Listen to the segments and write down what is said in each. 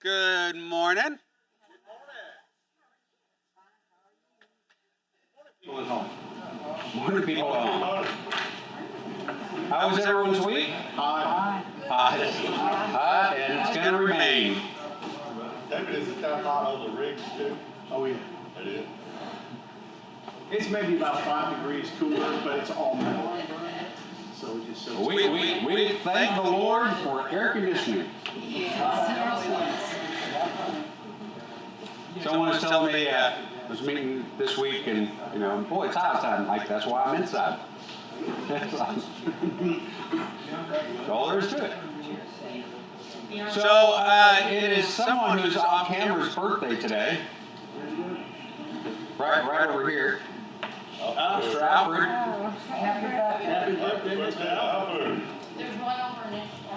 Good morning. People at home. Morning, people at home. How was everyone's week? Hot. Hot, and it's going to remain. David, is it that hot on the rigs too? Oh, yeah. It is. It's maybe about 5 degrees cooler, but it's all metal. So we just We thank the Lord for air conditioning. Someone was telling me, I was meeting this week, and boy, it's hot outside. I'm like, that's why I'm inside. That's all there is to it. So it is someone who's off camera's birthday today. Right over here. Mr. Alfred. Happy birthday, Mr. Alfred. There's one over next door.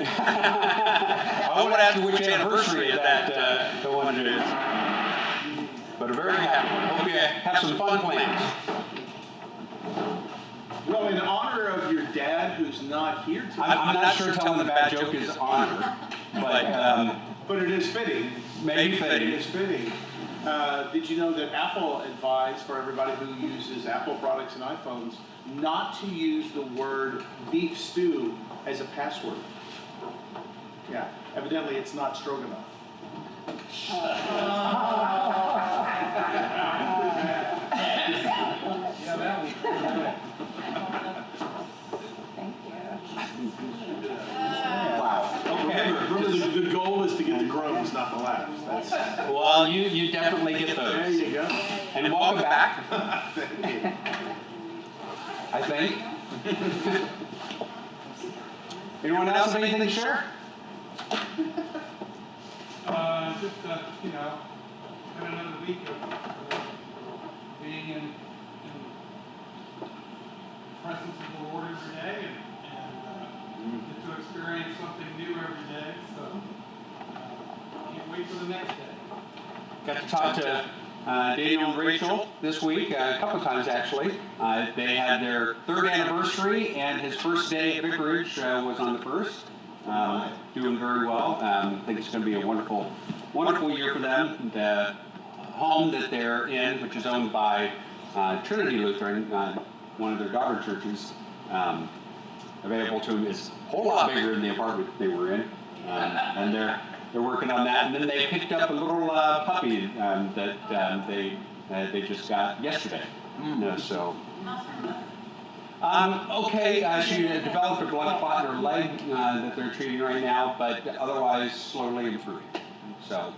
I won't ask you which anniversary of that the one it is. But a very happy one. Hope you have some fun plans. Well, in honor of your dad, who's not here today. I'm not sure telling the bad joke is honor, But it is fitting. maybe It fitting. is fitting. Did you know that Apple advised for everybody who uses Apple products and iPhones not to use the word beef stew as a password? Yeah, evidently it's not stroganoff. Wow. Okay. Remember, the goal is to get the groans, not the laughs. Well, you definitely get There those. you go. And welcome back, Thank you. I think. Anyone else have anything to share? Just, had another week of being in the presence of the Lord every day and get to experience something new every day. So, can't wait for the next day. Got to talk to Daniel and Rachel this week, a couple of times actually. They had their 3rd anniversary, and his first day at Vicarage was on the 1st. Doing very well. I think it's going to be a wonderful year for them. The home that they're in, which is owned by Trinity Lutheran, one of their daughter churches, available to them is a whole lot bigger than the apartment they were in, and they're working on that. And then they picked up a little puppy that they just got yesterday. So. Okay, she developed a blood clot in her leg that they're treating right now, but otherwise slowly improving. So,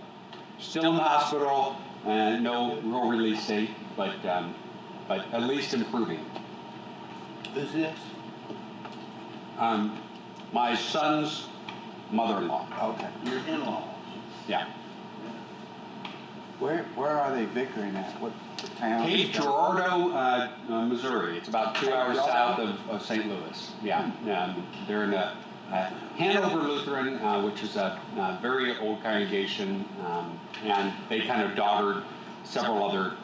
still in the hospital, no real release date, but at least improving. Who's this? My son's mother-in-law. Okay. Your in-laws. Yeah. Where are they victoring at? What town? Cape Girardeau, Missouri. It's about 2 hours south of St. Louis. Yeah. They're in a Hanover Lutheran, which is a very old congregation, and they kind of planted several other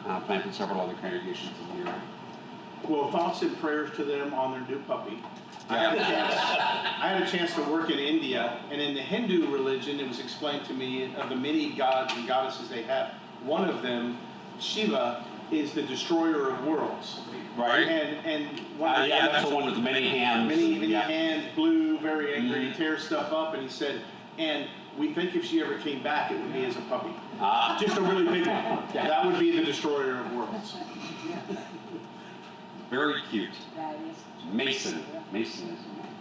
congregations in the area. Well, thoughts and prayers to them on their new puppy. I had a chance to work in India, and in the Hindu religion, it was explained to me of the many gods and goddesses they have. One of them, Shiva, is the destroyer of worlds. Right. And That's the one with many hands. Many hands, blue, very angry, tears stuff up, and he said, and we think if she ever came back, it would be as a puppy. Just a really big one. Yeah. That would be the destroyer of worlds. Very cute. Mason. Mason is the name.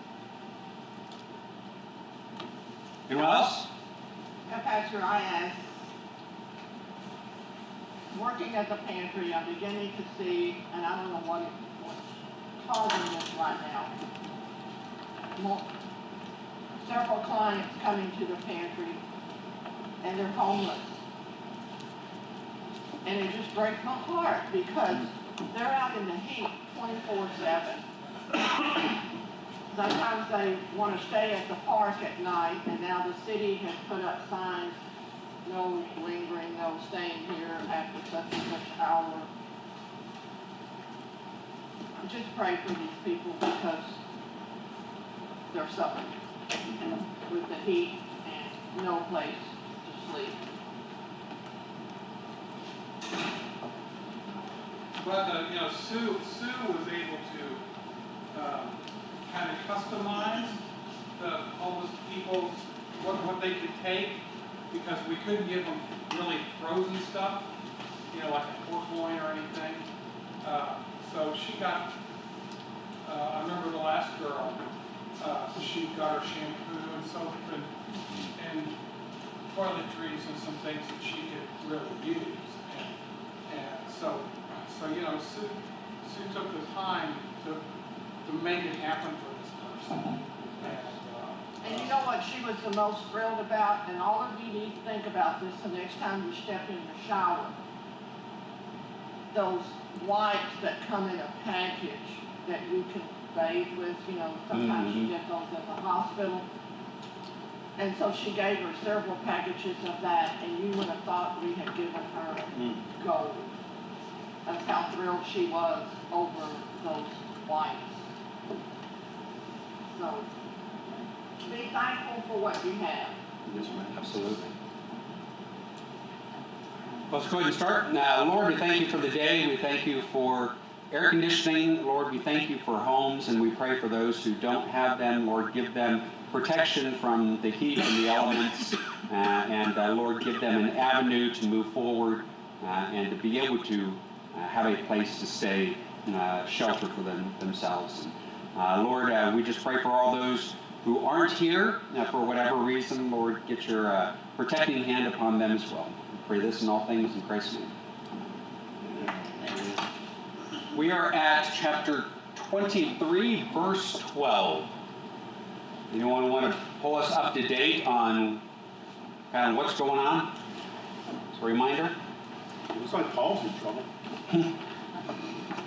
Anyone else? Pastor, I am working at the pantry. I'm beginning to see, and I don't know what's causing this right now. Several clients coming to the pantry, and they're homeless. And it just breaks my heart because they're out in the heat 24/7. Sometimes they want to stay at the park at night, and now the city has put up signs, no lingering, no staying here after such and such hour. Just pray for these people because they're suffering with the heat and no place to sleep. But Sue was able to kind of customize the homeless people's what they could take, because we couldn't give them really frozen stuff, like a pork loin or anything. So she got. I remember the last girl. She got her shampoo and soap and toiletries and some things that she could really use. And so Sue took the time to make it happen for this person. And you know what she was the most thrilled about? And all of you need to think about this the next time you step in the shower. Those wipes that come in a package that you can bathe with, sometimes you get those at the hospital. And so she gave her several packages of that, and you would have thought we had given her gold. That's how thrilled she was over those wipes. So, be thankful for what you have. Yes, ma'am. Absolutely. Let's go ahead and start. Now, Lord, we thank you for the day. We thank you for air conditioning. Lord, we thank you for homes, and we pray for those who don't have them. Lord, give them protection from the heat and the elements. Lord, give them an avenue to move forward and to be able to have a place to stay, shelter for themselves. Lord, we just pray for all those who aren't here for whatever reason. Lord, get your protecting hand upon them as well. We pray this in all things in Christ's name. We are at chapter 23, verse 12. Anyone want to pull us up to date on kind of what's going on? As a reminder. It looks like Paul's in trouble.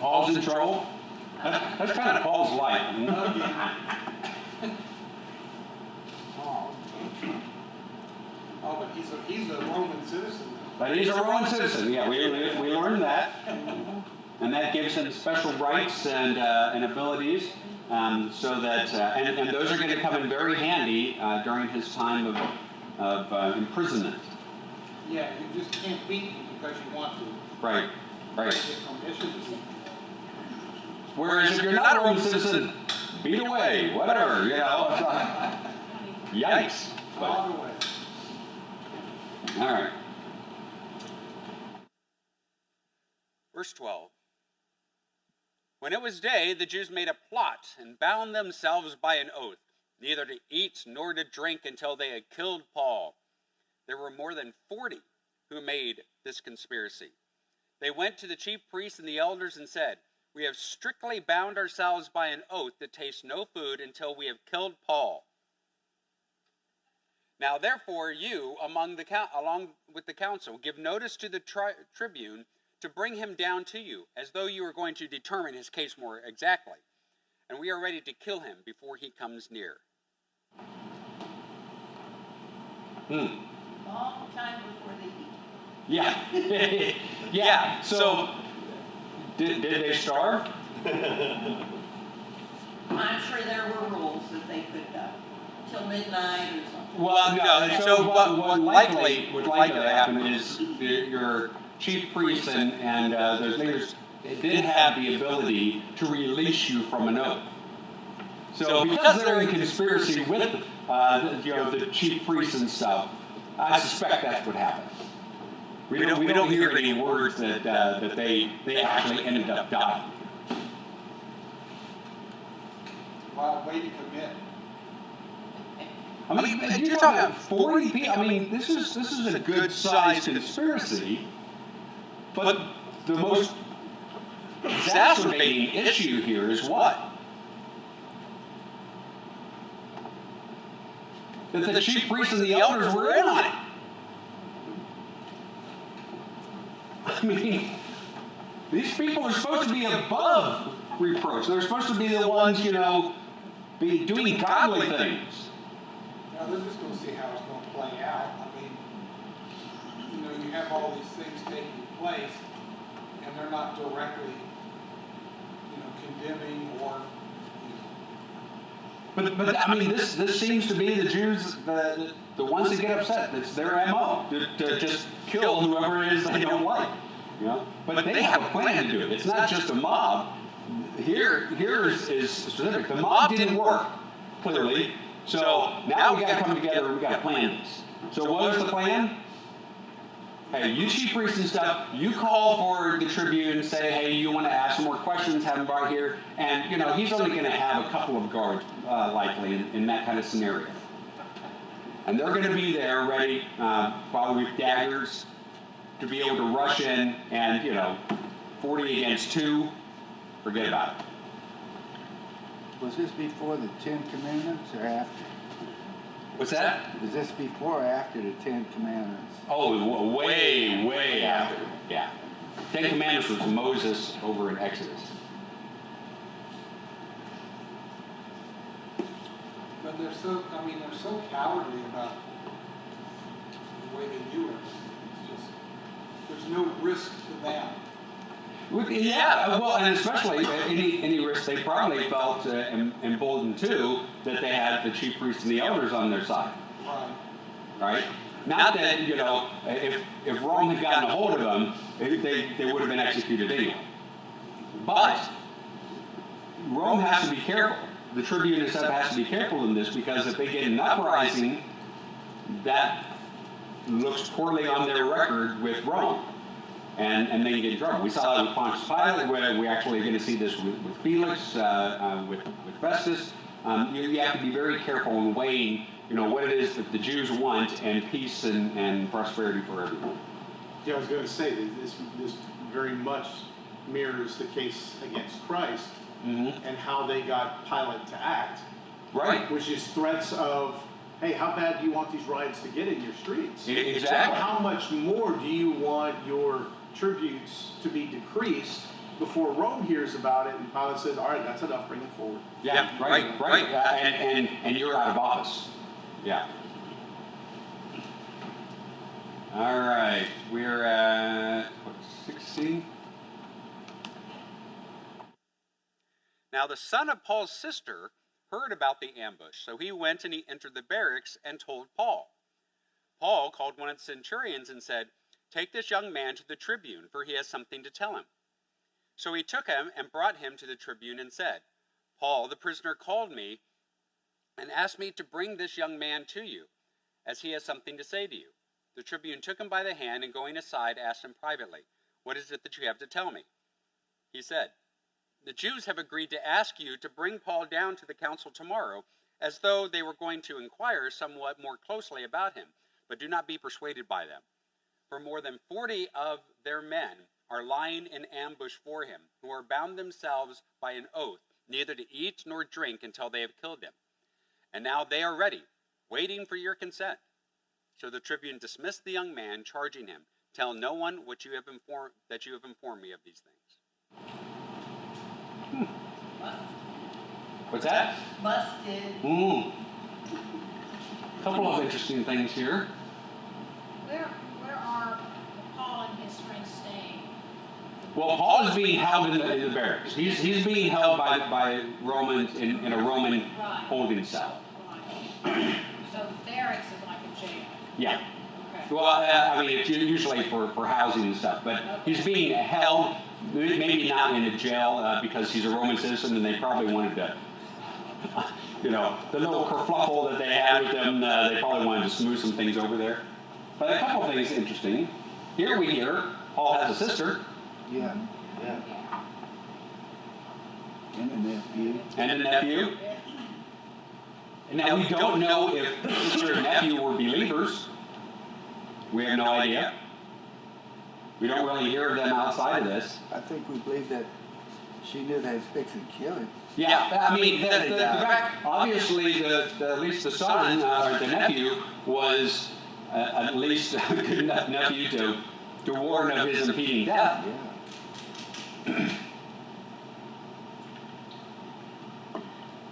Paul's in trouble? That's kind of Paul's life. Oh, but he's a Roman citizen. But he's a Roman citizen. Yeah, we learned that. And that gives him special rights and abilities, so that and those are going to come in very handy during his time of imprisonment. Yeah, you just can't beat him because you want to. Right. Get permission. Whereas if you're not a Roman citizen, beat away, whatever, Yikes. But, All the way. all right. Verse 12. When it was day, the Jews made a plot and bound themselves by an oath, neither to eat nor to drink until they had killed Paul. There were more than 40 who made this conspiracy. They went to the chief priests and the elders and said, "We have strictly bound ourselves by an oath to taste no food until we have killed Paul. Now therefore you, along with the council, give notice to the tribune to bring him down to you, as though you were going to determine his case more exactly. And we are ready to kill him before he comes near." Long time before they eat. Yeah. Yeah. So, did they starve? I'm sure there were rules that they could go till midnight or something. Well, no. So what likely would happen is your chief priests and those leaders did have the ability to release you from an oath. So because they're in conspiracy with the chief priests and stuff, I suspect that's what happened. We don't hear any words that they actually ended up dying. Wild way to commit. I mean, you're talking about 40 people. I mean, this is a good-sized conspiracy, but the most exacerbating issue here is what? That the chief priests and the elders were in on it. I mean, these people are supposed to be above reproach. They're supposed to be the ones, be doing godly things. Now they're just going to see how it's going to play out. I mean, you have all these things taking place, and they're not directly, condemning or But I mean, this seems to be the Jews, the ones that get upset. It's their MO to just kill whoever it is they don't like. You know, but they have a plan to do it. It's not just a mob. Here is specific. The mob didn't work clearly, so now we got to come together and we got to plan this. So what was the plan? Hey, you chief priests and stuff, you call for the tribune and say, hey, you want to ask some more questions, have him right here. And, you know, he's only going to have a couple of guards, likely, in that kind of scenario. And they're going to be there ready, probably with daggers, to be able to rush in and, you know, 40 against 2, forget about it. Was this before the 10 Commandments or after? What's that? Was this before or after the 10 Commandments? Oh, way after. Yeah. 10 Commandments was Moses over in Exodus. But they're so cowardly about the way they do it. It's just, there's no risk to them. Yeah, well, and especially any risk, they probably felt emboldened too that they had the chief priests and the elders on their side. Right? Not that, you know, if Rome had gotten a hold of them, they would have been executed anyway. But Rome has to be careful. The tribune and stuff has to be careful in this, because if they get an uprising, that looks poorly on their record with Rome. And they get in trouble. We saw that with Pontius Pilate. We actually are going to see this with Felix, with Festus. You have to be very careful in weighing, you know, what it is that the Jews want, and peace and prosperity for everyone. Yeah, I was going to say that this very much mirrors the case against Christ, and how they got Pilate to act. Right. Which is threats of, hey, how bad do you want these riots to get in your streets? Exactly. How much more do you want your tributes to be decreased before Rome hears about it and Pilate says, all right, that's enough, bring it forward. Yeah, right. And you're out of office. Yeah. All right, we're at, 16? Now the son of Paul's sister heard about the ambush, so he went and he entered the barracks and told Paul. Paul called one of the centurions and said, take this young man to the tribune, for he has something to tell him. So he took him and brought him to the tribune and said, Paul, the prisoner, called me and asked me to bring this young man to you, as he has something to say to you. The tribune took him by the hand and going aside asked him privately, what is it that you have to tell me? He said, the Jews have agreed to ask you to bring Paul down to the council tomorrow, as though they were going to inquire somewhat more closely about him, but do not be persuaded by them. For more than 40 of their men are lying in ambush for him, who are bound themselves by an oath, neither to eat nor drink until they have killed him. And now they are ready, waiting for your consent. So the tribune dismissed the young man, charging him, tell no one what you have informed me of these things. What's that? Busted. Couple of interesting things here. Where are Paul and his friends staying? Well, Paul is being held in the barracks. He's being held by Romans in a Roman holding cell. Right. So the barracks is like a jail. Yeah. Okay. Well, I mean, it's usually for housing and stuff, but he's being held, maybe not in a jail because he's a Roman citizen, and they probably wanted to, you know, the little kerfluffle that they had with them, they probably wanted to smooth some things over there. But a couple of things interesting. Here we hear Paul has a sister. Yeah. And a nephew. And a nephew. And now we don't know if sister and nephew were believers. We have no idea. We don't really hear of them outside of this. I think we believe that she knew they was fixing to kill him. Yeah, I mean, the fact, obviously, at least the son, or the nephew, was at least a good enough nephew to warn of his impending death. Yeah.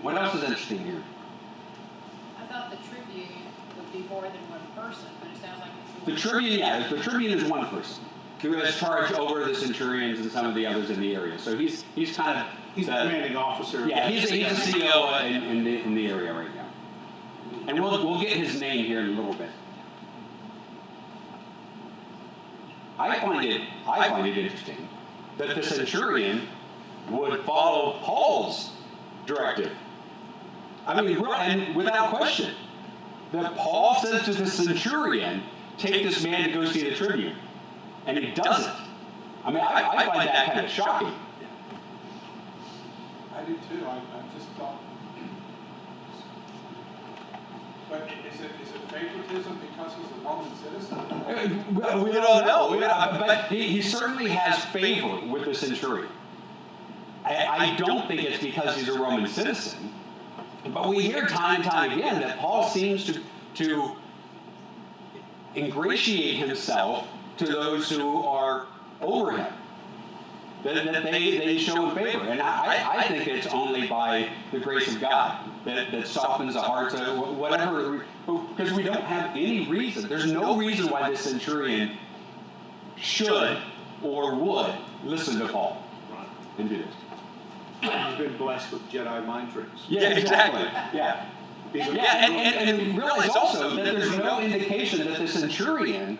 What else is interesting here? I thought the tribune would be more than one person, but it sounds like it's The tribune, the tribune is one person who has charge over the centurions and some of the others in the area. So he's kind of He's the commanding officer. Yeah, he's a CEO in the area right now. And we'll get his name here in a little bit. I find it interesting that the centurion would follow Paul's directive. I mean, and without question, that Paul says to the centurion, take this man to go see the tribune. And he doesn't. I mean, I find that kind of shocking. I do too. I just thought. But is it favoritism because he's a Roman citizen? We don't know. But he certainly has favor with the centurion. I don't think it's because he's a Roman citizen. But we hear time and time again that Paul seems to ingratiate himself to those who are over him. That they show him favor. And I think it's only by the grace of God that softens the hearts of whatever, because we don't have any reason. There's no reason why this centurion should or would listen to Paul and do this. He's been blessed with Jedi mind tricks. Yeah, exactly. Yeah. And realize also that there's no indication that the centurion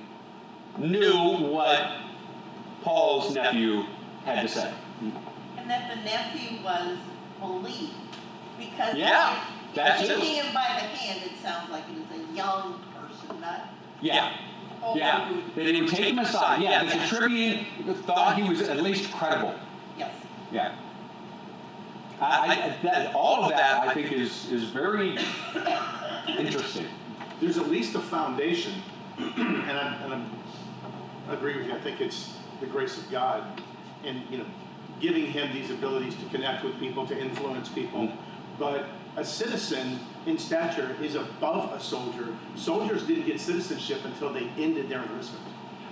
knew what Paul's nephew had to say. And that the nephew was believed. Because taking him by the hand, it sounds like it was a young person, not older. Yeah. They would take him aside. Yeah, the tribune thought he was at least credible. Yes. Yeah. All of that, I think, is very interesting. There's at least a foundation, and I agree with you. I think it's the grace of God, and giving him these abilities to connect with people, to influence people. But a citizen in stature is above a soldier. Soldiers didn't get citizenship until they ended their enlistment.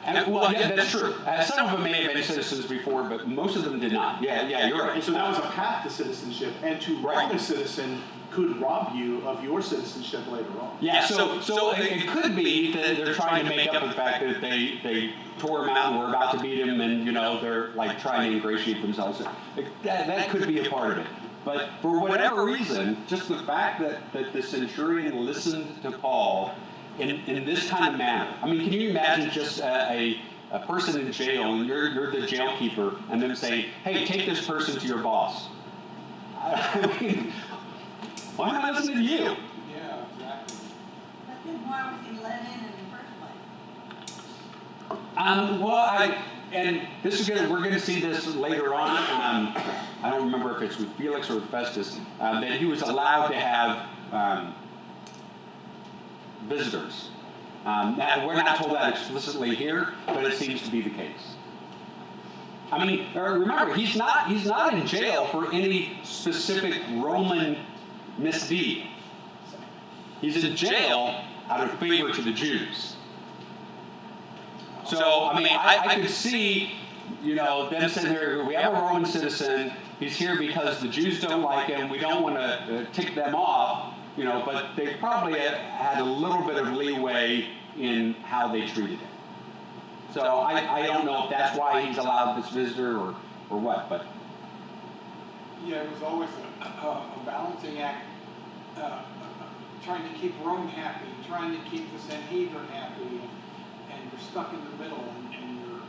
That's true. Some of them may have been citizens before, but most of them did not. Yeah, you're right. And so that was a path to citizenship, and to wrong a citizen could rob you of your citizenship later on. Yeah, so it could be that they're trying to make up for the fact that they tore him out and were about to beat him, and they're like trying to ingratiate themselves. That could be a part of it. But for whatever reason, just the fact that the centurion listened to Paul in this kind of manner. I mean, can you imagine just a person in jail, and you're the jail keeper, and them saying, hey, take this person to your boss? I mean, why am I listening to you? Yeah, exactly. But then why was he let in the first place? And this is we're going to see this later on. I don't remember if it's with Felix or with Festus, that he was allowed to have visitors. We're not told that explicitly here, but it seems to be the case. I mean, remember, he's not in jail for any specific Roman misdeed. He's in jail out of favor to the Jews. So, I mean, I could see, them sitting there, we have a Roman citizen, he's here because the Jews don't like him, we don't want to tick them off, but they probably had a little bit of leeway in how they treated him. So I don't know if that's why he's allowed this visitor or what, but. Yeah, it was always a balancing act, trying to keep Rome happy, trying to keep the Sanhedrin happy, and you're stuck in the middle, and you're,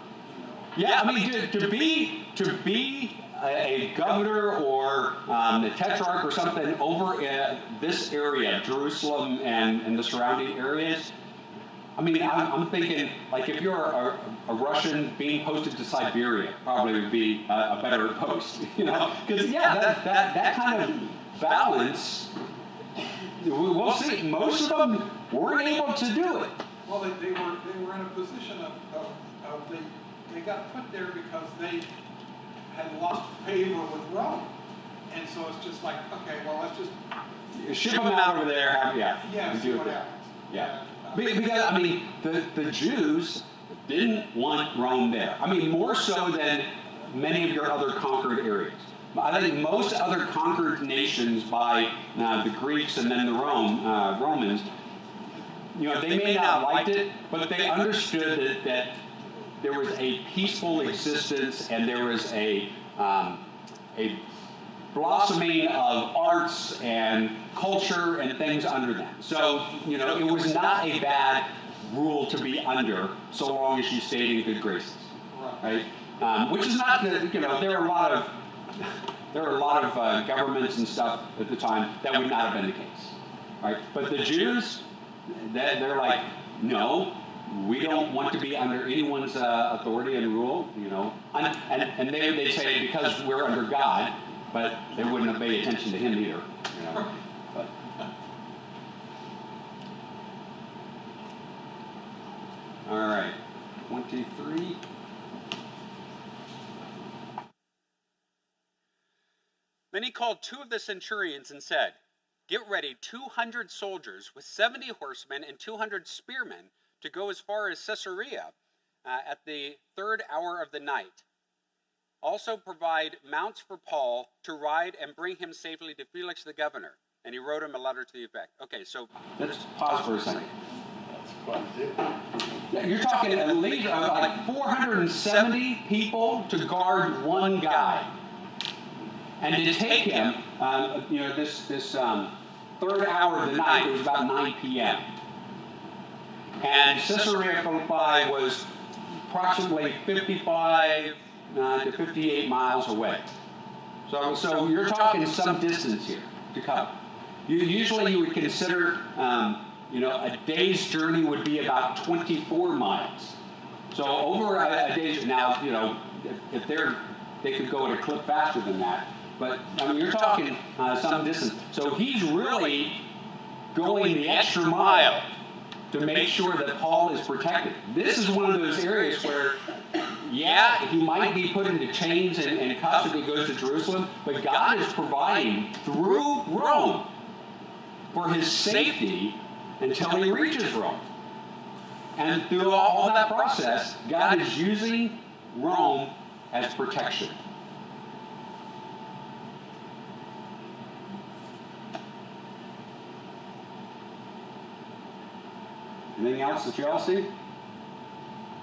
Yeah, I mean, to be a governor or the tetrarch or something over this area, Jerusalem and the surrounding areas. I mean, I'm thinking, like, if you're a Russian being posted to Siberia, probably would be a better post, because that kind of balance. We'll see. Most of them weren't able to do it. Well, they were in a position of they got put there because they had lost favor with Rome, and so it's just like, okay, well, let's just ship them out over there. See what happens. Yeah. Because, I mean, the Jews didn't want Rome there. I mean, more so than many of your other conquered areas. I think most other conquered nations by the Greeks and then the Romans, they may not have liked it, but they understood that there was a peaceful existence and there was a blossoming of arts and culture and things under them. So, it was not a bad rule to be under, so long as you stayed in good graces, right? Which is not there are a lot of governments and stuff at the time that would not have been the case, right? But the Jews, they're like, no, we don't want to be under anyone's authority and rule, and they say because we're under God, but they wouldn't have paid attention to him either, But, all right, 23. Then he called 2 of the centurions and said, "Get ready 200 soldiers with 70 horsemen and 200 spearmen to go as far as Caesarea at the 3rd hour of the night. Also provide mounts for Paul to ride and bring him safely to Felix the governor." And he wrote him a letter to the effect. Okay, so let's pause for a second. That's quite a bit. Yeah, you're talking at least like 470 people to guard one guy. And to take him, this 3rd hour of the night, it was about 9 p.m. And Caesarea Philippi was approximately 55 to 58 miles away. So you're talking some distance here to cover. Usually you would consider, a day's journey would be about 24 miles. So over a day's, now, if they could go at a clip faster than that. But you're talking some distance. So he's really going the extra mile to make sure that Paul is protected. This is one of those areas where, he might be put into chains and cuffs if he goes to Jerusalem, but God is providing through Rome for his safety until he reaches Rome. And through all that process, God is using Rome as protection. Anything else that you all see?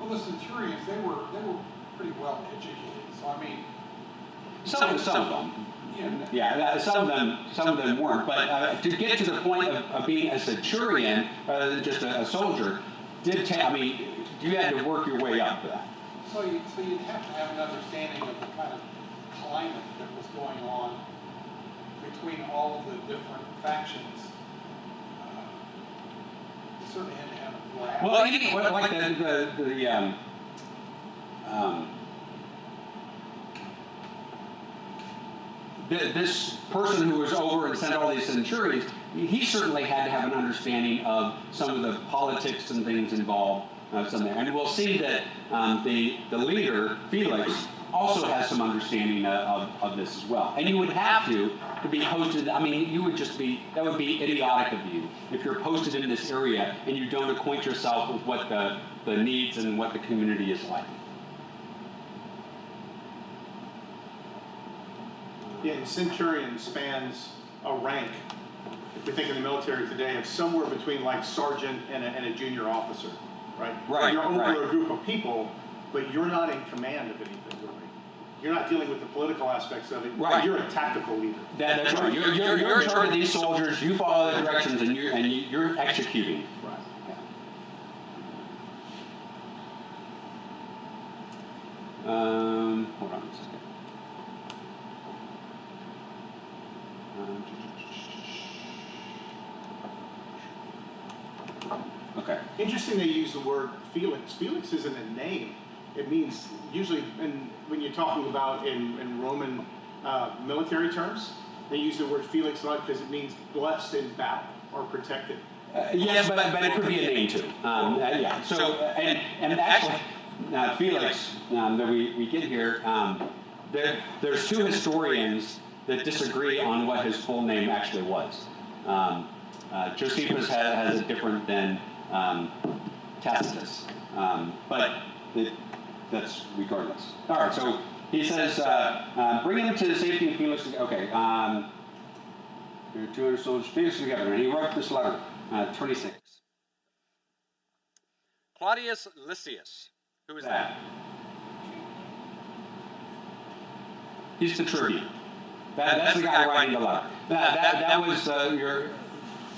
Well, the centurions, they were pretty well educated. So I mean, some of them. Yeah, some of them weren't. But to get to the point of being a centurion rather than just a soldier, you had to work your way up to that. So you'd have to have an understanding of the kind of climate that was going on between all of the different factions. You certainly had to have a grasp. Well, like this person who was over and sent all these centurions, he certainly had to have an understanding of some of the politics and things involved. And we'll see that the leader, Felix, also has some understanding of this as well. And you would have to be posted. That would be idiotic of you if you're posted in this area and you don't acquaint yourself with what the needs and what the community is like. Yeah, and centurion spans a rank, if we think of the military today, of somewhere between like sergeant and a junior officer, right? Right. You're over a group of people, but you're not in command of anything, really. You're not dealing with the political aspects of it. Right. You're a tactical leader. That's right. You're in charge of these soldiers. You follow the directions, and you're executing. Right. Hold on a second. Okay. Interesting they use the word Felix. Felix isn't a name. It means, usually when you're talking about in Roman military terms, they use the word Felix a lot because it means blessed in battle or protected. Yes, but it could be a name too. Yeah. So and actually, Felix that we get here, there's 2 historians that disagree on what his full name actually was. Josephus has it different than Tacitus, but that's regardless. All right, so he says, bring him to the safety of Felix. Okay, 200 soldiers, Felix together, and he wrote this letter, 26. Claudius Lysias. Who is that? He's the tribune. That's the guy writing the letter. That was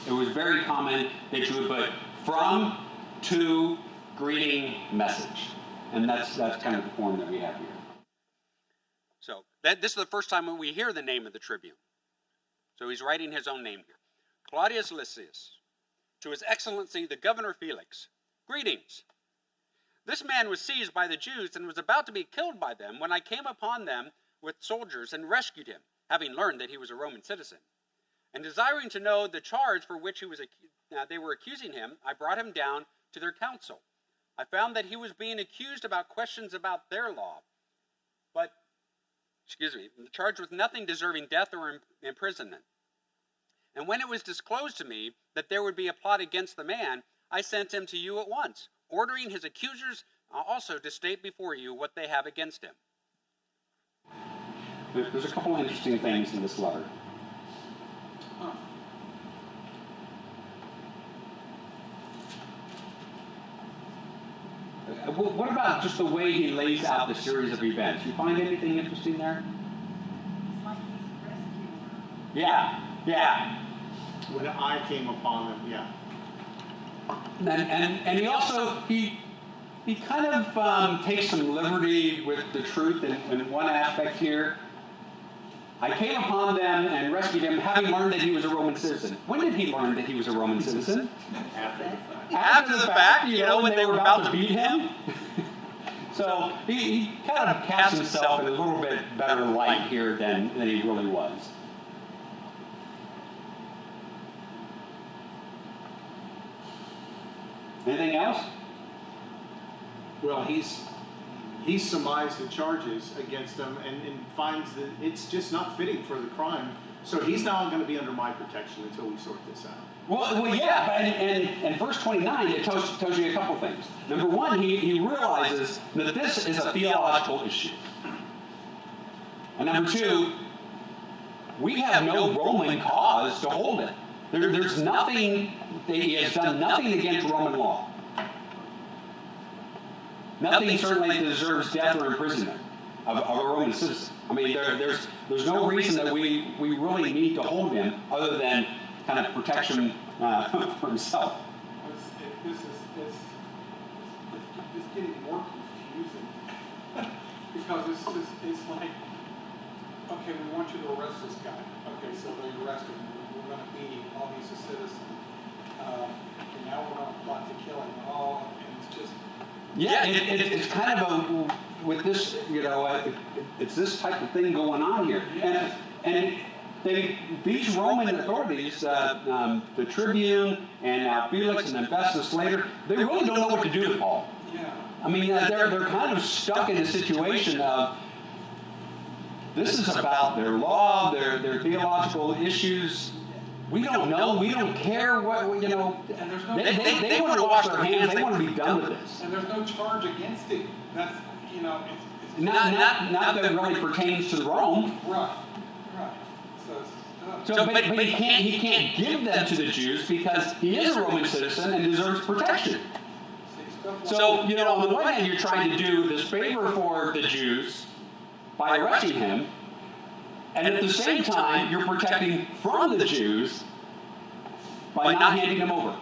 it was very common that you would put from, to, greeting, message. And that's kind of the form that we have here. So this is the first time when we hear the name of the tribune. So he's writing his own name here. Claudius Lysias, to His Excellency the Governor Felix, greetings. This man was seized by the Jews and was about to be killed by them when I came upon them with soldiers and rescued him, having learned that he was a Roman citizen. And desiring to know the charge for which they were accusing him, I brought him down to their council. I found that he was being accused about questions about their law, but, the charge was nothing deserving death or imprisonment. And when it was disclosed to me that there would be a plot against the man, I sent him to you at once, ordering his accusers also to state before you what they have against him. There's a couple of interesting things in this letter. What about just the way he lays out the series of events? You find anything interesting there? It's like he's a rescuer. Yeah. When I came upon them, yeah. And he also, he kind of takes some liberty with the truth in one aspect here. I came upon them and rescued him, having learned that he was a Roman citizen. When did he learn that he was a Roman citizen? After the fact. After the fact, when they were about to beat him. So he kind of casts himself in a little bit better light here than he really was. Anything else? Well, he surmised the charges against them and finds that it's just not fitting for the crime. So he's now going to be under my protection until we sort this out. Well, yeah, and verse 29, it tells you a couple things. Number one, he realizes that this is a theological issue. And number two, we have no Roman cause to hold it. There's nothing, he has done nothing against Roman law. Nothing certainly deserves death or imprisonment of a Roman citizen. I mean, there's no reason that we really need to hold him other than kind of protection for himself. It's getting more confusing because it's like, okay, we want you to arrest this guy. Okay, so they arrest him. We're going to beat him. Oh, he's a citizen. And now we're going to plot to kill him. Oh, and it's just. Yeah, it's kind of with this, it's this type of thing going on here. And these Roman authorities, the tribune and now Felix and then Festus later, they really don't know what to do with Paul. Yeah. I mean, they're kind of stuck in a situation of this is about their law, their theological issues. We don't know. We don't care what, And there's no, they want to wash their hands. They want to be done with this. And there's no charge against him. That's, it's Not that it really pertains to Rome. Right. So, but he can't give them to the Jews because he is a Roman citizen and deserves protection. So, on the one hand, you're trying to do this favor for the Jews by arresting him, and at the same time, you're protecting from the Jews by not handing him over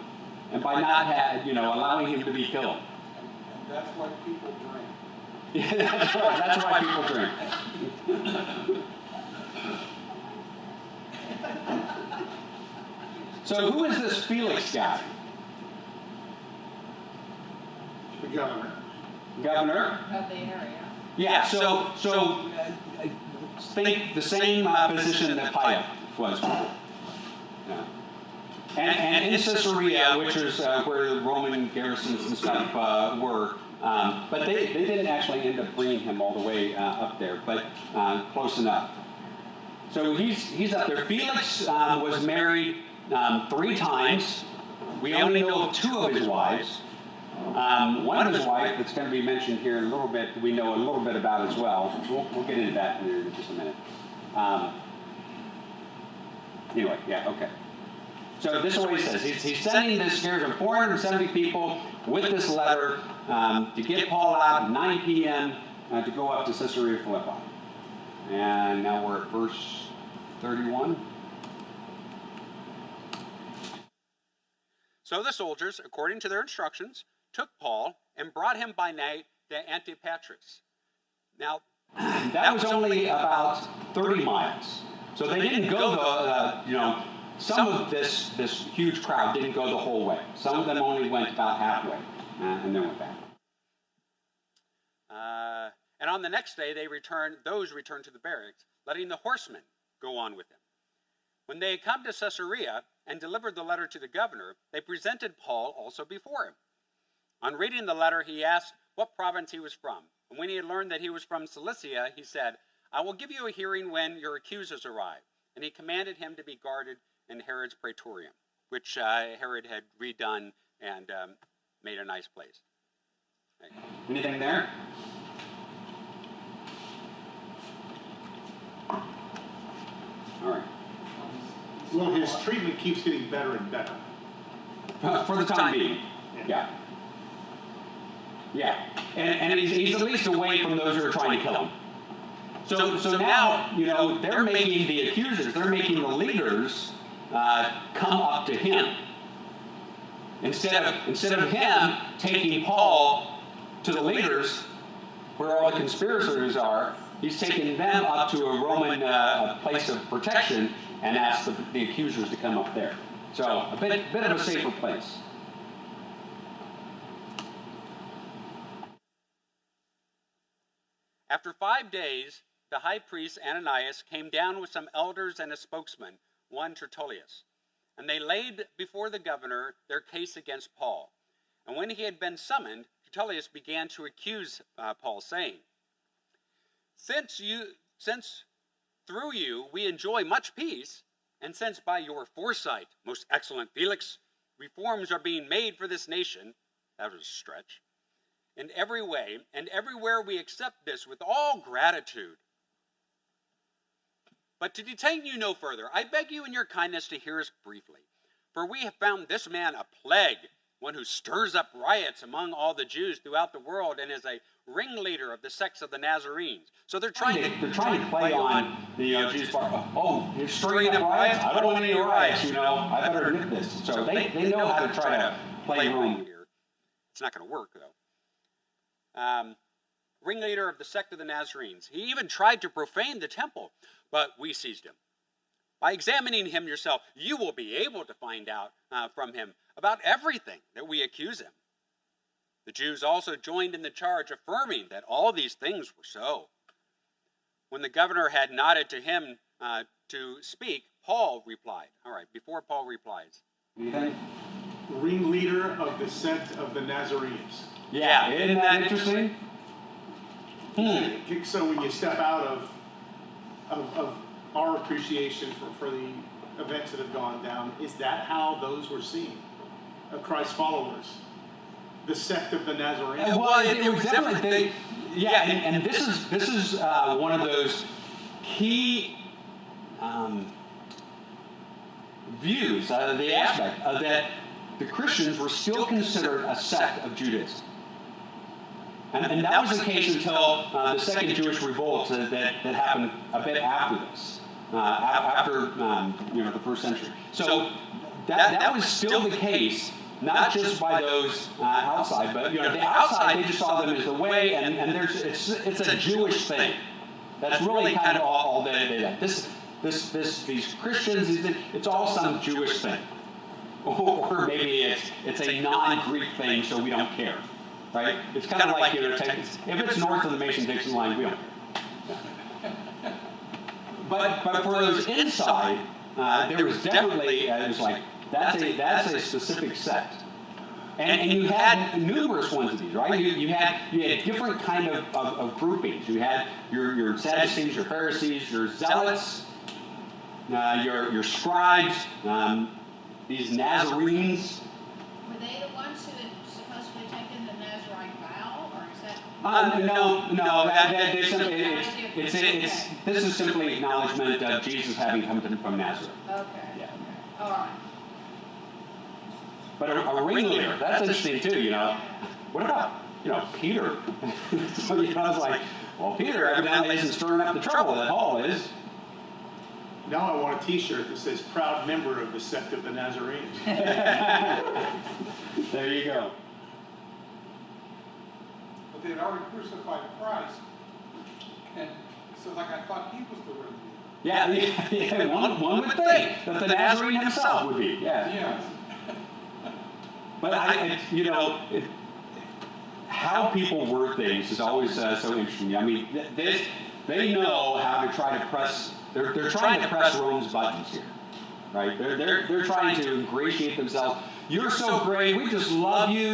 and by not, allowing him to be killed. And that's why people drink. Yeah, that's right. That's why people drink. So who is this Felix guy? The governor. Governor? Of the area. Yeah, so think the same position that Pilate was. Yeah. And in Caesarea, which is where the Roman garrisons and stuff were, but they didn't actually end up bringing him all the way up there, but close enough. So he's up there. Felix was married 3 times. We only know of 2 of his wives. One of his wives, that's going to be mentioned here in a little bit, we know a little bit about as well. We'll get into that in just a minute. Anyway, yeah, okay. So this is what he says. He's sending this garrison of 470 people with this letter to get Paul out at 9 p.m. To go up to Caesarea Philippi. And now we're at verse 31. So the soldiers, according to their instructions, took Paul and brought him by night to Antipatris. Now, that was only about 30 miles. So they didn't go some of this huge crowd didn't go the whole way. Some of them only went about halfway and then went back. And on the next day, those returned to the barracks, letting the horsemen go on with them. When they had come to Caesarea and delivered the letter to the governor, they presented Paul also before him. On reading the letter, he asked what province he was from. And when he had learned that he was from Cilicia, he said, "I will give you a hearing when your accusers arrive." And he commanded him to be guarded in Herod's praetorium, which Herod had redone and made a nice place. Anything there? All right. Well, his treatment keeps getting better and better. For the time being. Yeah. Yeah. And he's at least away from those who are trying to kill him. So now, they're making the accusers, they're making the leaders come up to him. Instead of him taking Paul to the leaders, where all the conspirators are, he's taking them up to a Roman place of protection and asked the accusers to come up there. So a bit of a safer place. After 5 days, the high priest Ananias came down with some elders and a spokesman, one Tertullus. And they laid before the governor their case against Paul. And when he had been summoned, Tertullus began to accuse Paul, saying, Since through you we enjoy much peace, and since by your foresight, most excellent Felix, reforms are being made for this nation, that was a stretch, in every way, and everywhere we accept this with all gratitude. But to detain you no further, I beg you in your kindness to hear us briefly. For we have found this man a plague, one who stirs up riots among all the Jews throughout the world and is a ringleader of the sects of the Nazarenes. So they're trying to play on the Jews part. Oh, you're stirring up riots? I don't want any riots, I better admit this. So they know how to try to play Rome here. It's not going to work, though. Ringleader of the sect of the Nazarenes. He even tried to profane the temple, but we seized him. By examining him yourself, you will be able to find out from him about everything that we accuse him. The Jews also joined in the charge, affirming that all these things were so. When the governor had nodded to him to speak, Paul replied. All right, before Paul replies. Ringleader of the sect of the Nazarenes. Yeah, isn't that interesting? So when you step out of our appreciation for the events that have gone down, is that how those were seen? Christ's followers? The sect of the Nazarenes? Well, it was definitely, and this is one of those key views, the aspect of that the Christians were still considered a sect of Judaism. And that was the case until the second Jewish revolt that happened a bit after this, after the first century. So that was still the case, not just by those outside, but the outside they just saw them as the way, and it's a Jewish thing. That's really kind of all they these Christians, it's all some Jewish thing, or maybe it's a non-Greek thing, so we don't care. Right? It's kind of like, if it's north of the Mason-Dixon line, we don't care. But for those inside, there was definitely, it was like, that's a specific sect. And you had numerous ones of these, right? You had different kind of groupings. You had your Sadducees, your Pharisees, your Zealots, your scribes, these Nazarenes. Were they the ones who had supposedly taken the Nazarite vow, or is that? No. This is simply acknowledgement of Jesus having come from Nazareth. Okay. Yeah. All right. But a ringleader, that's interesting too. What about Peter? So I was like, well, Peter evidently isn't stirring up the trouble that Paul is. Now I want a T-shirt that says "Proud member of the sect of the Nazarenes." There you go. But they had already crucified Christ, and so like I thought he was the real deal. Yeah, one would think that the Nazarene himself would be. Yeah. Yes. But how people word things is always so interesting. I mean, they know how to try to press. They're trying to press Rome's buttons here, right? They're trying to ingratiate themselves. You're so great. We just love you.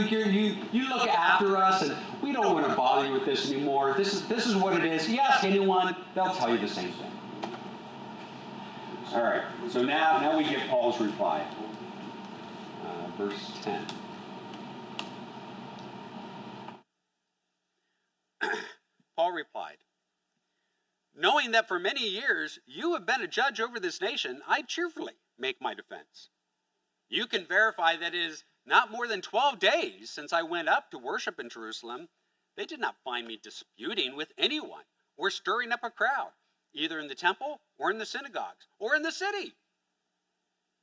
You look after us, and we don't want to bother you with this anymore. This is what it is. You ask anyone, they'll tell you the same thing. All right. So now we get Paul's reply. Verse 10. Paul replied, "Knowing that for many years you have been a judge over this nation, I cheerfully make my defense. You can verify that it is not more than 12 days since I went up to worship in Jerusalem. They did not find me disputing with anyone or stirring up a crowd, either in the temple or in the synagogues or in the city."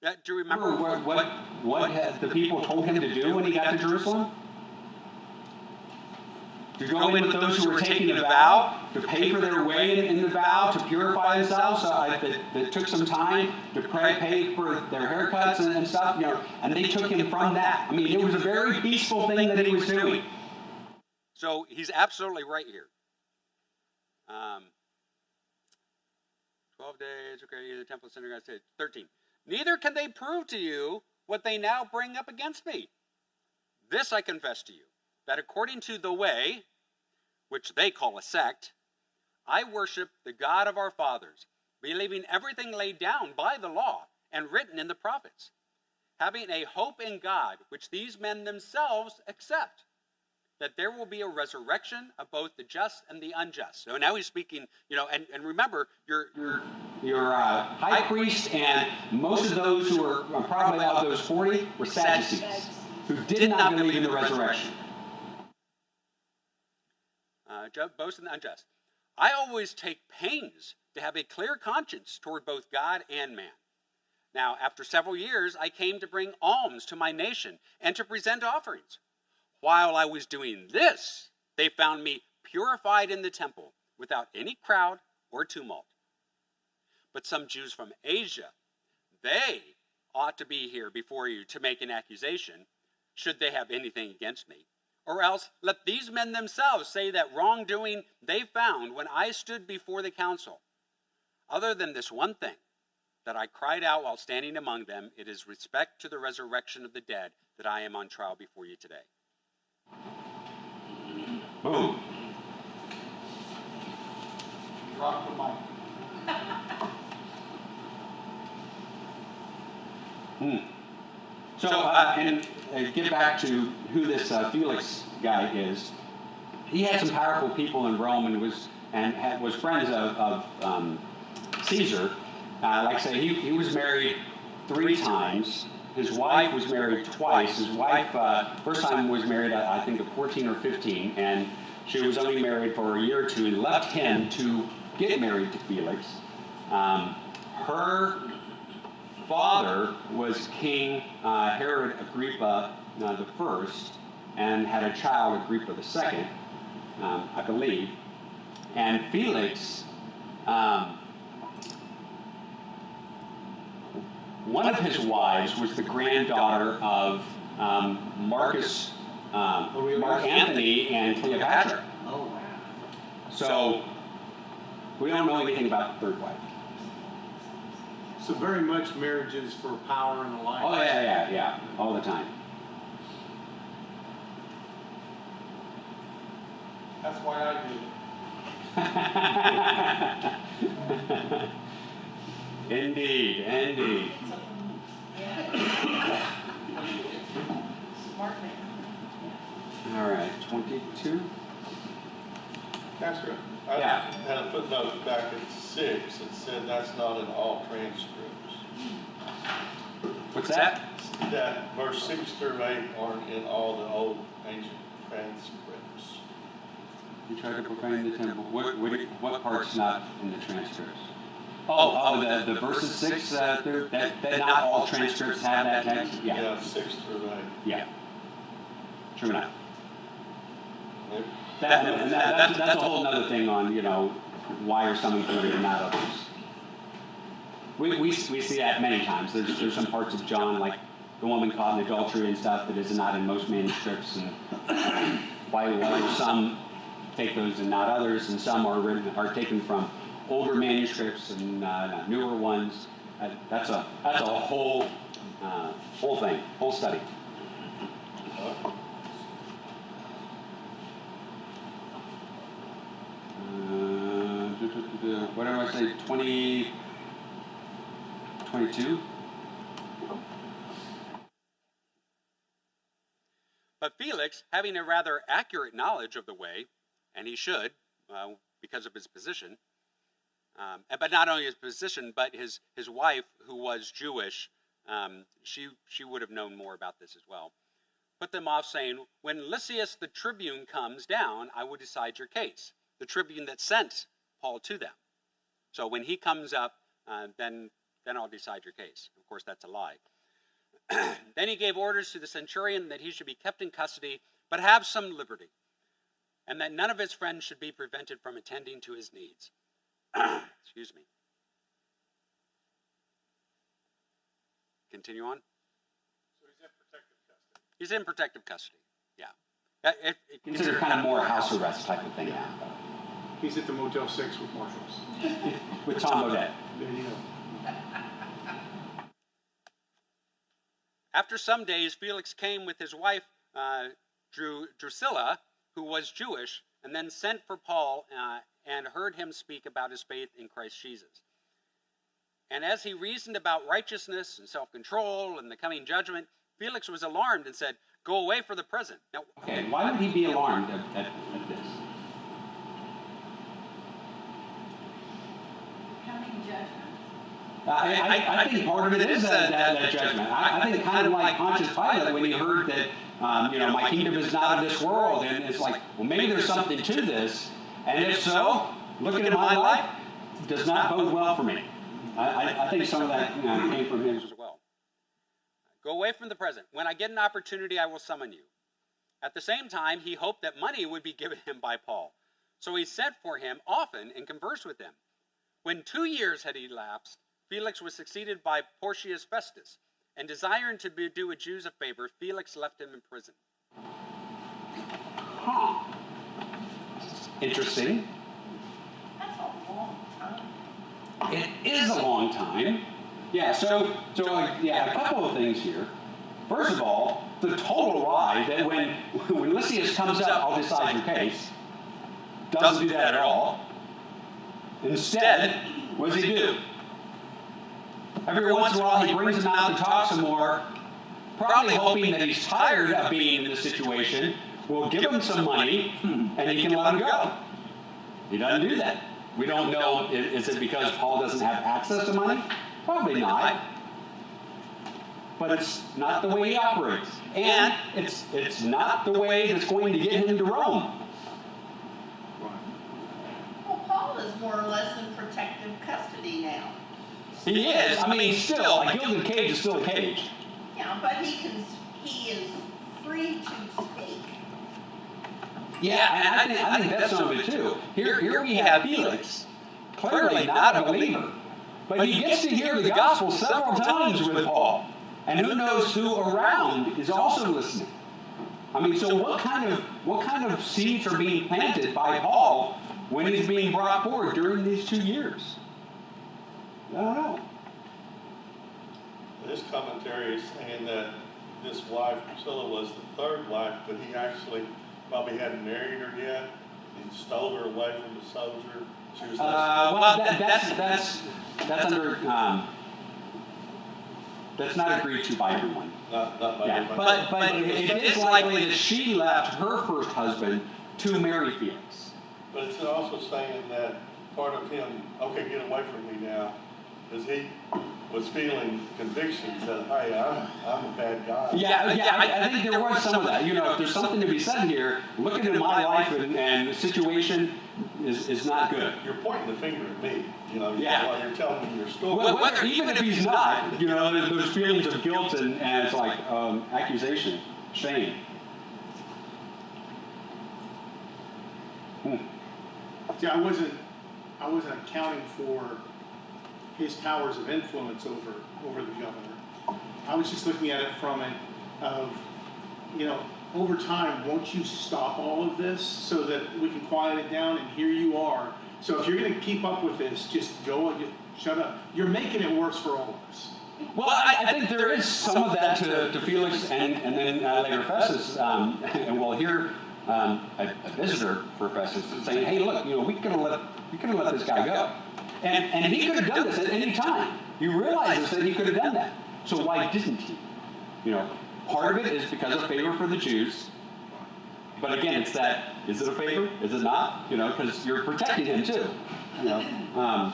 Do you remember what had the people told him to do when he got to Jerusalem? To go in with those who were taking a vow, to pay for their way in the vow, to purify themselves. That took some time to pay for their haircuts and stuff, and they took him from that. I mean, it was a very peaceful thing that he was doing. So he's absolutely right here. 12 days, okay, the temple, synagogue, 13. "Neither can they prove to you what they now bring up against me. This I confess to you, that according to the way, which they call a sect, I worship the God of our fathers, believing everything laid down by the law and written in the prophets, having a hope in God, which these men themselves accept, that there will be a resurrection of both the just and the unjust." So now he's speaking, and remember, your high priest and most of those who were probably of those 40 were Sadducees, who did not believe in the resurrection. Both and the unjust. "I always take pains to have a clear conscience toward both God and man. Now, after several years, I came to bring alms to my nation and to present offerings. While I was doing this, they found me purified in the temple without any crowd or tumult. But some Jews from Asia, they ought to be here before you to make an accusation, should they have anything against me. Or else let these men themselves say that wrongdoing they found when I stood before the council. Other than this one thing, that I cried out while standing among them, it is respect to the resurrection of the dead that I am on trial before you today." Boom. Drop the mic. So, and get back to who this Felix guy is. He had some powerful people in Rome and was friends of Caesar. Like I say, he was married 3 times. His wife was married twice. His wife, first time was married, I think, at 14 or 15, and she was only married for a year or two and left him to get married to Felix. Her father was King Herod Agrippa the first, and had a child, Agrippa the second, I believe. And Felix, one of his wives was the granddaughter of Mark Antony and Cleopatra. Oh, wow. So we don't know anything about the third wife. So very much marriages for power and the like. Oh yeah, all the time. That's why I did it. Indeed. Smart man. All right, 22. Pastor, I Yeah. had a footnote back at 6 that said that's not in all transcripts. What's that? That verse 6 through 8 aren't in all the old ancient transcripts. You tried to profane the temple. What part's not in the transcripts? The verses 6, that not all transcripts have that text? Yeah, 6 through 8. Yeah. True enough. Yep. That's a whole other thing on, why are some included and not others. We see that many times. There's some parts of John, like the woman caught in adultery and stuff, that is not in most manuscripts, and why some take those and not others, and some are taken from older manuscripts and newer ones. That's a whole thing, whole study. What did I say? 22? But Felix, having a rather accurate knowledge of the way, and he should, because of his position, but not only his position, but his wife, who was Jewish, she would have known more about this as well, put them off, saying, "When Lysias the tribune comes down, I will decide your case." The tribune that sent Paul to them. So when he comes up, then I'll decide your case. Of course, that's a lie. Then he gave orders to the centurion that he should be kept in custody, but have some liberty, and that none of his friends should be prevented from attending to his needs. Excuse me. Continue on. So he's in protective custody. He's in protective custody, yeah. Considered kind of more house arrest type of thing now. He's at the Motel 6 with marshals. With Tom Bodette. There you go. After some days, Felix came with his wife, Drusilla, who was Jewish, and then sent for Paul and heard him speak about his faith in Christ Jesus. And as he reasoned about righteousness and self-control and the coming judgment, Felix was alarmed and said, "Go away for the present." Now, okay, why would he be alarmed at this? Coming judgment. I think part of it is that judgment. I think kind of like Pontius Pilate when he heard that, my kingdom is not of this world, and it's like, well, maybe there's something to this, and if so, looking at my life, does not bode well for me. I think some of that came from him as well. Go away from the present. When I get an opportunity, I will summon you. At the same time, he hoped that money would be given him by Paul. So he sent for him often and conversed with him. When 2 years had elapsed, Felix was succeeded by Porcius Festus, and desiring to do a Jews a favor, Felix left him in prison. Huh. Interesting. That's a long time. It is a long time. Yeah, so a couple of things here. First of all, the total lie that when Lysias comes up, I'll decide your case, doesn't do that at all. Instead, what does he do? Every once in a while, he brings him out to talk some more, probably hoping that he's tired of being in this situation, will give him some money, and he can let him go. He doesn't do that. We don't know, is it because Paul doesn't have access to money? Probably not. But it's not the way he operates. And it's not the way that's going to get him to Rome. Well, Paul is more or less in protective custody now. He is. I mean, still, a gilded cage is still a cage. Yeah, but he is free to speak. Yeah, and I think that's some of it too. Here we have Felix, clearly not a believer, but he gets to hear the gospel several times with Paul. And who knows who around is also listening. I mean, so what kind of seeds are being planted by Paul when he's being brought forward during these 2 years? I don't know. This commentary is saying that this wife, Priscilla, was the third wife, but he actually probably hadn't married her yet. He stole her away from the soldier. She was well, that's under that's not agreed to by everyone. not by everybody. But it is likely that she left her first husband to marry Felix. But it's also saying that part of him, okay, get away from me now. because he was feeling convictions that, hey, I'm a bad guy. I think there was some of that. You know, if there's something to be said here, looking at my life and the situation is not good. You're pointing the finger at me, you know, Yeah. while you're telling me your story. Whether, even if he's not, you know, those feelings of guilt and it's like accusation, shame. See, I wasn't accounting for his powers of influence over the governor. I was just looking at it from it of, you know, over time, won't you stop all of this so that we can quiet it down? And here you are. So if you're going to keep up with this, just go and shut up. You're making it worse for all of us. Well, I think there is some of that to Felix and then later Festus, and we'll hear a visitor for Festus saying, "Hey, look, you know, we could have let this guy go, and he could have done this at any time. He realizes that he could have done that. So why didn't he? You know, part of it is because of favor for the Jews, but again, it's that: is it a favor? Is it not? You know, because you're protecting him too. You know."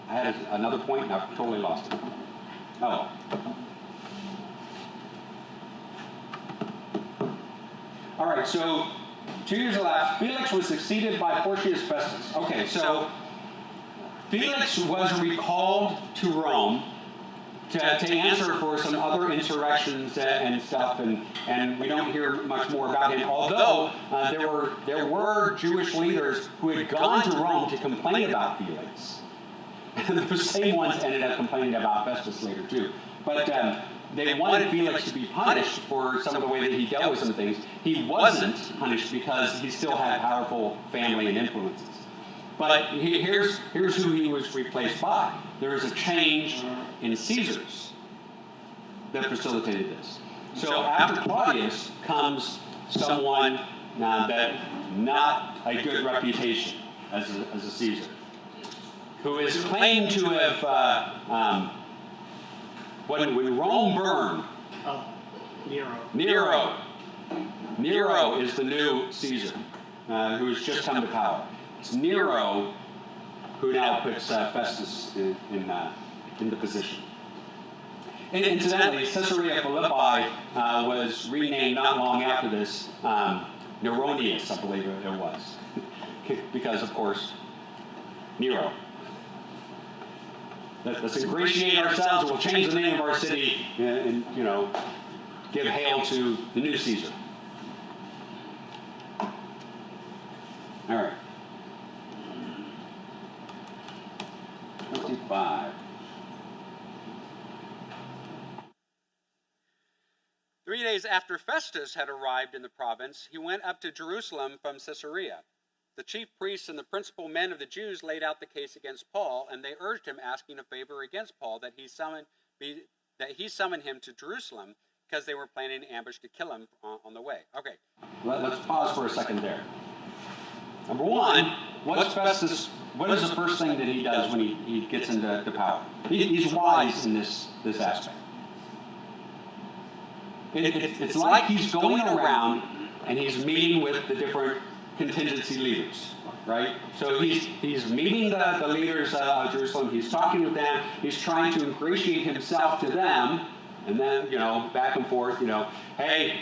I had another point and I've totally lost it. Oh. All right, so 2 years elapsed. Felix was succeeded by Porcius Festus. Okay, so Felix was recalled to Rome to answer for some other insurrections and stuff, and we don't hear much more about him. Although there were Jewish leaders who had gone to Rome to complain about Felix. And those same ones ended up complaining about Festus later too. But they wanted Felix to be punished for some of the way that he dealt with some things. He wasn't punished because he still had powerful family and influences. But here's who he was replaced by. There is a change in Caesars that facilitated this. So after Claudius comes someone that not a good reputation as a Caesar, who is claimed to have, when Rome burned, Nero. Nero is the new Caesar, who has just come to power. It's Nero who now puts Festus in the position. And incidentally, Caesarea Philippi was renamed not long after this, Neronius, I believe it was, because of course, Nero. Let's ingratiate ourselves. We'll change the name of our city and you know, give hail to the new Caesar. All right. 25. Three days after Festus had arrived in the province, he went up to Jerusalem from Caesarea. The chief priests and the principal men of the Jews laid out the case against Paul, and they urged him, asking a favor against Paul that he summon him to Jerusalem, because they were planning an ambush to kill him on the way. Okay. Let's pause for a second there. Number one, what is the first thing that he does when he gets into power? He's wise in this aspect. It's like he's going around and he's meeting with the different contingency leaders, right? So he's meeting the leaders of Jerusalem. He's talking with them. He's trying to ingratiate himself to them, and then, you know, back and forth, you know, hey,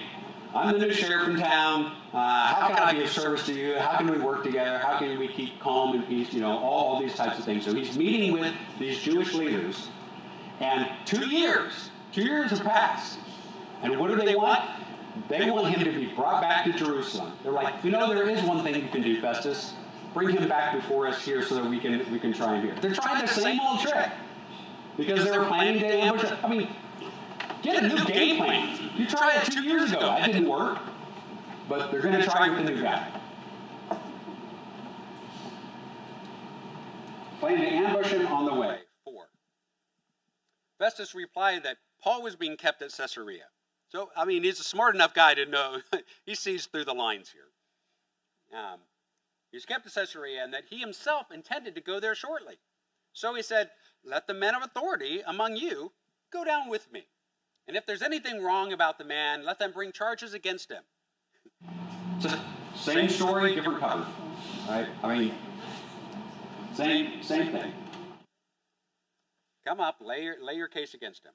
I'm the new sheriff in town. How can I be of service to you? How can we work together? How can we keep calm and peace? You know, all these types of things. So he's meeting with these Jewish leaders, and 2 years have passed. And what do they want? They want him to be brought back to Jerusalem. They're like, you know, there is one thing you can do, Festus. Bring him back before us here so that we can try him here. They're trying the same old trick because they were planning to ambush. I mean, get a new game plan. You tried it 2 years ago. That didn't work. But they're going to try with the new guy. Planning to ambush him on the way. 4. Festus replied that Paul was being kept at Caesarea. So, I mean, he's a smart enough guy to know. He sees through the lines here. He's kept at Caesarea, and that he himself intended to go there shortly. So he said, let the men of authority among you go down with me. And if there's anything wrong about the man, let them bring charges against him. Same story, different cover. Right? I mean, same thing. Come up, lay your case against him.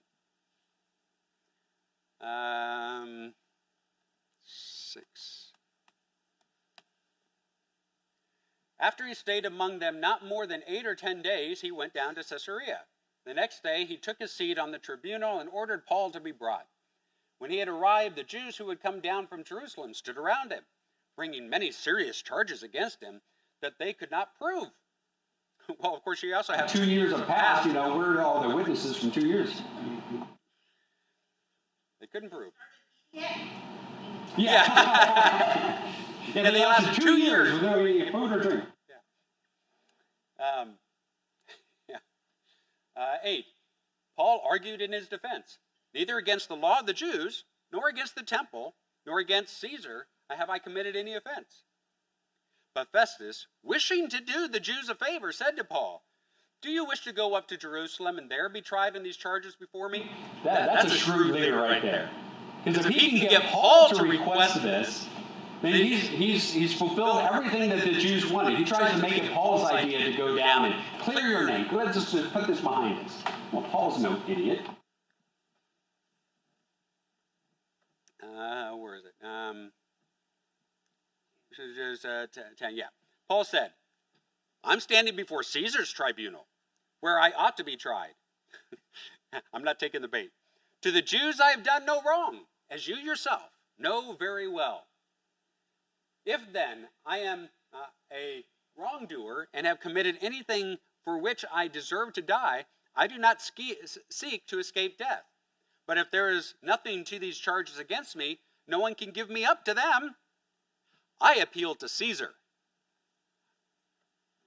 6. After he stayed among them not more than 8 or 10 days, he went down to Caesarea. The next day he took his seat on the tribunal and ordered Paul to be brought. When he had arrived, the Jews who had come down from Jerusalem stood around him, bringing many serious charges against him that they could not prove. Well, of course, you also have 2 years have passed, where are all the witnesses from 2 years? They couldn't prove. Yeah. Yeah. Yeah, they lasted 2 years without eating food or drink. Yeah. 8. Paul argued in his defense, neither against the law of the Jews, nor against the temple, nor against Caesar have I committed any offense. But Festus, wishing to do the Jews a favor, said to Paul, do you wish to go up to Jerusalem and there be tried in these charges before me? That's a shrewd leader right there. Because if he can get Paul to request this, then he's fulfilled everything that the Jews wanted. He tries to make it Paul's idea to go down and clear your name. Let's just put this behind us. Well, Paul's no idiot. Where is it? 10, yeah. Paul said, I'm standing before Caesar's tribunal, where I ought to be tried. I'm not taking the bait. To the Jews I have done no wrong, as you yourself know very well. If then I am a wrongdoer and have committed anything for which I deserve to die, I do not seek to escape death. But if there is nothing to these charges against me, no one can give me up to them. I appeal to Caesar.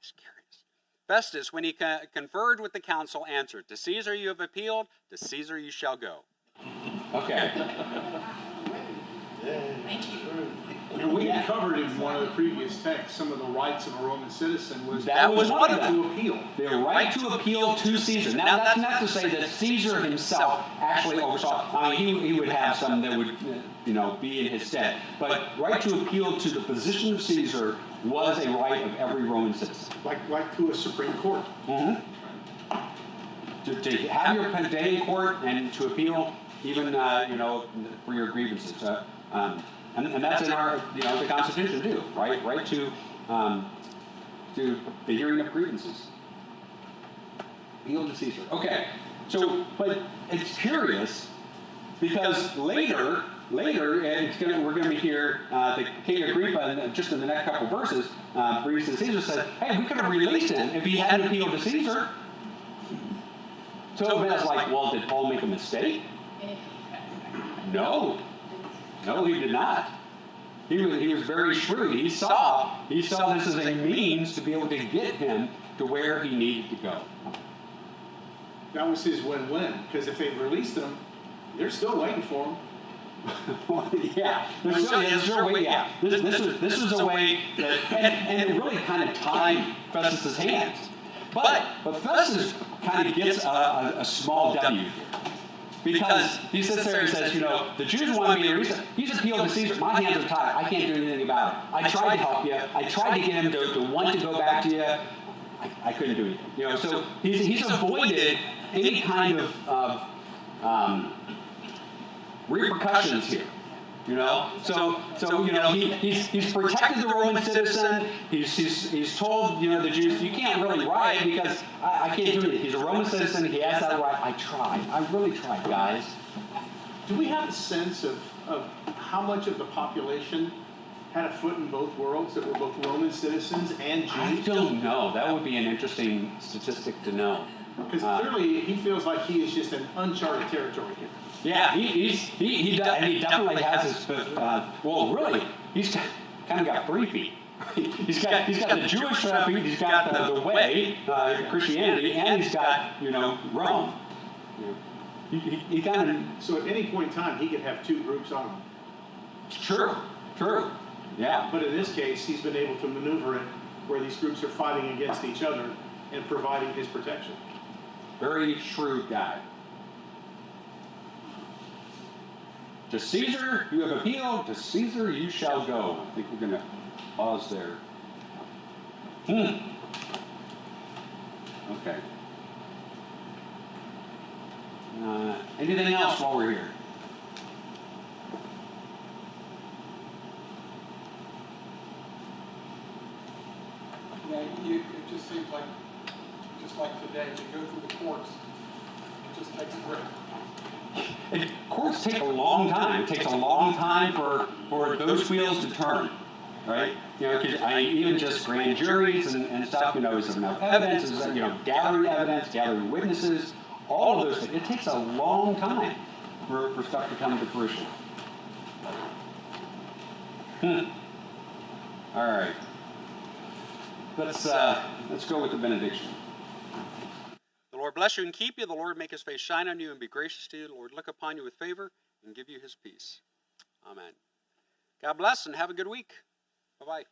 It's curious. Festus, when he conferred with the council, answered, to Caesar you have appealed, to Caesar you shall go. Okay. Thank you. And we had covered in one of the previous texts some of the rights of a Roman citizen was That was one of them. to appeal. The right to appeal to Caesar. Now, that's not to say that Caesar himself actually oversaw. I mean, he would have some that would, be in his stead. But right to appeal to the position of Caesar was a right of every Roman citizen. Like to a Supreme Court. Mm-hmm. To have your day in court and to appeal, even for your grievances. And that's in our, the Constitution too, right? Right to the hearing of grievances. Appeal to Caesar. Okay. So, but it's curious because later, we're going to hear the King Agrippa, just in the next couple verses, briefs to Caesar says, "Hey, we could have released him if he hadn't appealed to Caesar." So it's like, well, did Paul make a mistake? No, he did not. He was very shrewd. He saw this as a means to be able to get him to where he needed to go. That was his win-win, because if they released him, they're still waiting for him. Yeah, there's still waiting. Yeah, this was a way that, and it really kind of tied Festus's hands. But Festus kind of gets a small W here. Because he sits there and says, the Jews want me to release him. He's appealed to Caesar. My hands are tied. I can't do anything about it. I tried to help you. I tried to get him to want to go back to you. I couldn't do anything. So he's avoided any kind of repercussions here. So he's protected the Roman citizen. He's told the Jews, you can't really riot because I can't do it. He's a Roman citizen. He has that right. I tried. I really tried, guys. Do we have a sense of how much of the population had a foot in both worlds, that were both Roman citizens and Jews? I don't know. That would be an interesting statistic to know. Because clearly he feels like he is just in uncharted territory here. Yeah, he definitely has his really, he's kind of got 3 feet. He's got the Jewish feet, he's got the way, Christianity, and he's got Rome. He kind of. So at any point in time, he could have 2 groups on him. True. Yeah. But in this case, he's been able to maneuver it where these groups are fighting against each other and providing his protection. Very shrewd guy. To Caesar you have appealed, to Caesar you shall go. I think we're going to pause there. Okay. Anything else while we're here? Yeah, it just seems like, just like today, you go through the courts, it just takes forever. Courts take a long time. It takes a long time for those wheels to turn, right? You know, because even just grand juries and stuff, you know, is there enough evidence? Is there, you know, gathering evidence, gathering witnesses, all of those things. It takes a long time for stuff to come to fruition. All right. Let's go with the benediction. The Lord bless you and keep you. The Lord make his face shine on you and be gracious to you. The Lord look upon you with favor and give you his peace. Amen. God bless and have a good week. Bye-bye.